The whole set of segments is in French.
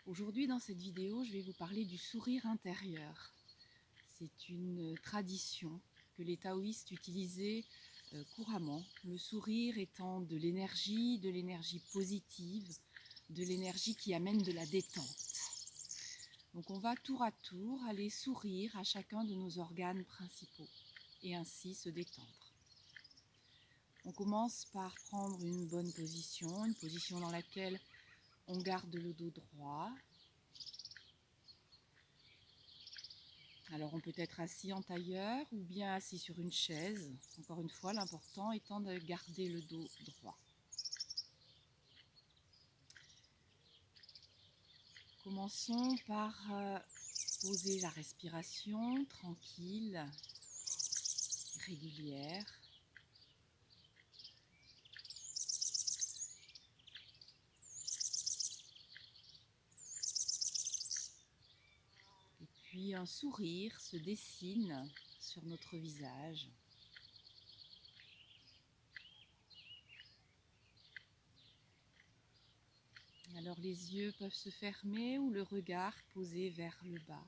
Aujourd'hui, dans cette vidéo, je vais vous parler du sourire intérieur. C'est une tradition que les taoïstes utilisaient couramment, le sourire étant de l'énergie positive, de l'énergie qui amène de la détente. Donc on va tour à tour aller sourire à chacun de nos organes principaux et ainsi se détendre. On commence par prendre une bonne position, une position dans laquelle on garde le dos droit. Alors on peut être assis en tailleur ou bien assis sur une chaise. Encore une fois, l'important étant de garder le dos droit. Commençons par poser la respiration tranquille, régulière. Et puis un sourire se dessine sur notre visage. Alors les yeux peuvent se fermer ou le regard posé vers le bas.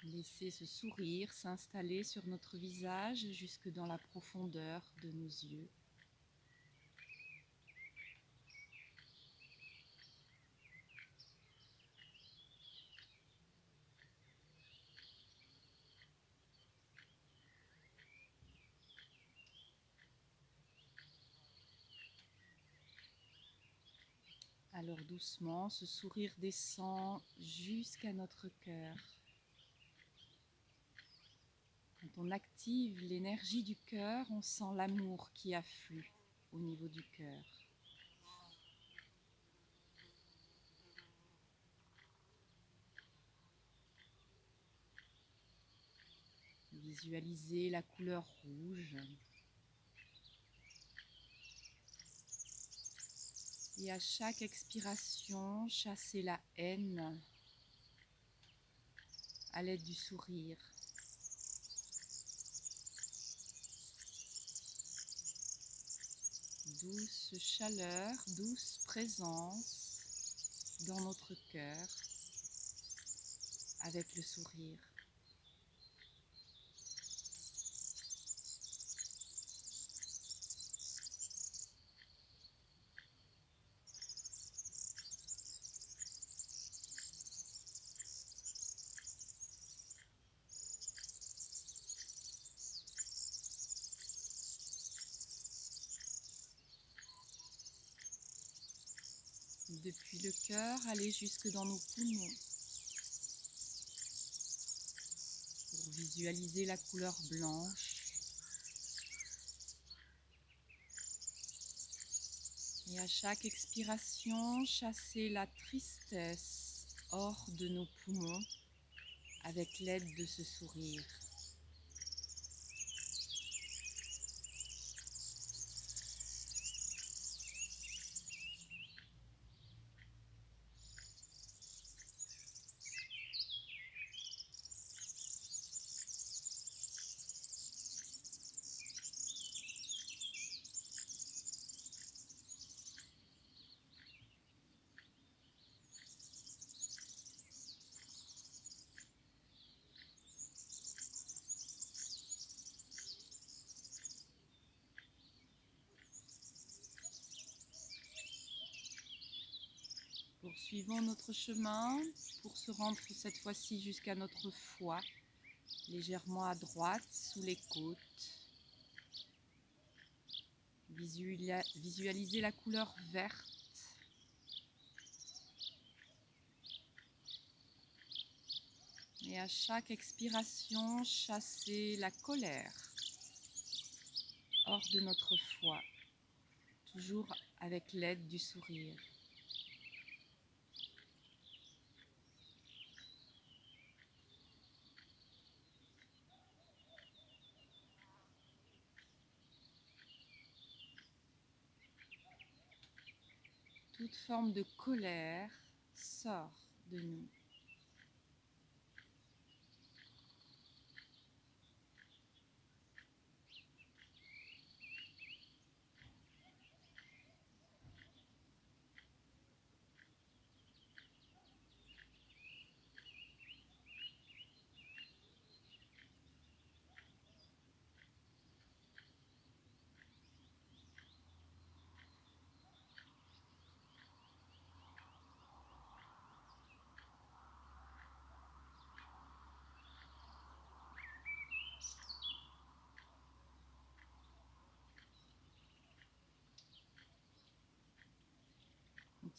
Laissez ce sourire s'installer sur notre visage jusque dans la profondeur de nos yeux. Alors doucement, ce sourire descend jusqu'à notre cœur. Quand on active l'énergie du cœur, on sent l'amour qui afflue au niveau du cœur. Visualisez la couleur rouge. Et à chaque expiration, chassez la haine à l'aide du sourire. Douce chaleur, douce présence dans notre cœur avec le sourire. Depuis le cœur, allez jusque dans nos poumons pour visualiser la couleur blanche. Et à chaque expiration, chassez la tristesse hors de nos poumons avec l'aide de ce sourire. Poursuivons notre chemin pour se rendre cette fois-ci jusqu'à notre foie, légèrement à droite, sous les côtes. Visualisez la couleur verte. Et à chaque expiration, chassez la colère hors de notre foie, toujours avec l'aide du sourire. Toute forme de colère sort de nous.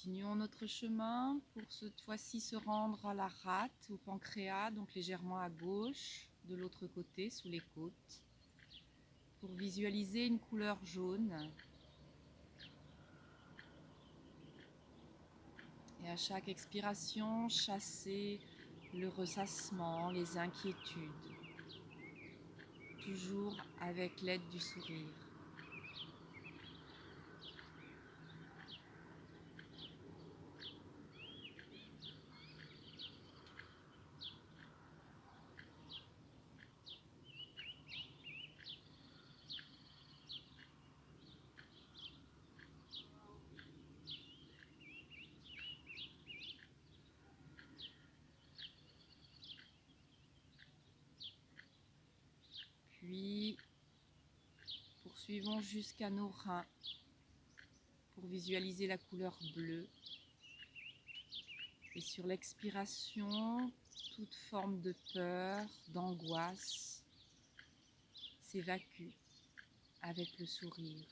Continuons notre chemin pour cette fois-ci se rendre à la rate, au pancréas, donc légèrement à gauche, de l'autre côté, sous les côtes, pour visualiser une couleur jaune. Et à chaque expiration, chasser le ressassement, les inquiétudes, toujours avec l'aide du sourire. Puis, poursuivons jusqu'à nos reins pour visualiser la couleur bleue. Et sur l'expiration, toute forme de peur, d'angoisse s'évacue avec le sourire.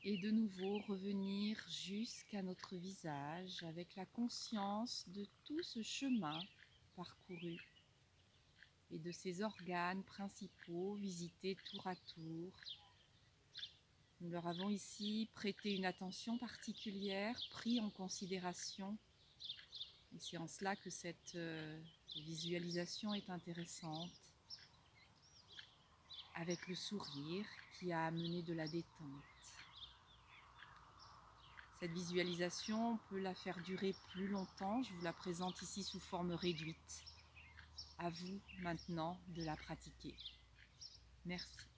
Et de nouveau revenir jusqu'à notre visage avec la conscience de tout ce chemin parcouru et de ces organes principaux visités tour à tour. Nous leur avons ici prêté une attention particulière, pris en considération. Et c'est en cela que cette visualisation est intéressante, avec le sourire qui a amené de la détente. Cette visualisation, on peut la faire durer plus longtemps. Je vous la présente ici sous forme réduite. À vous maintenant de la pratiquer. Merci.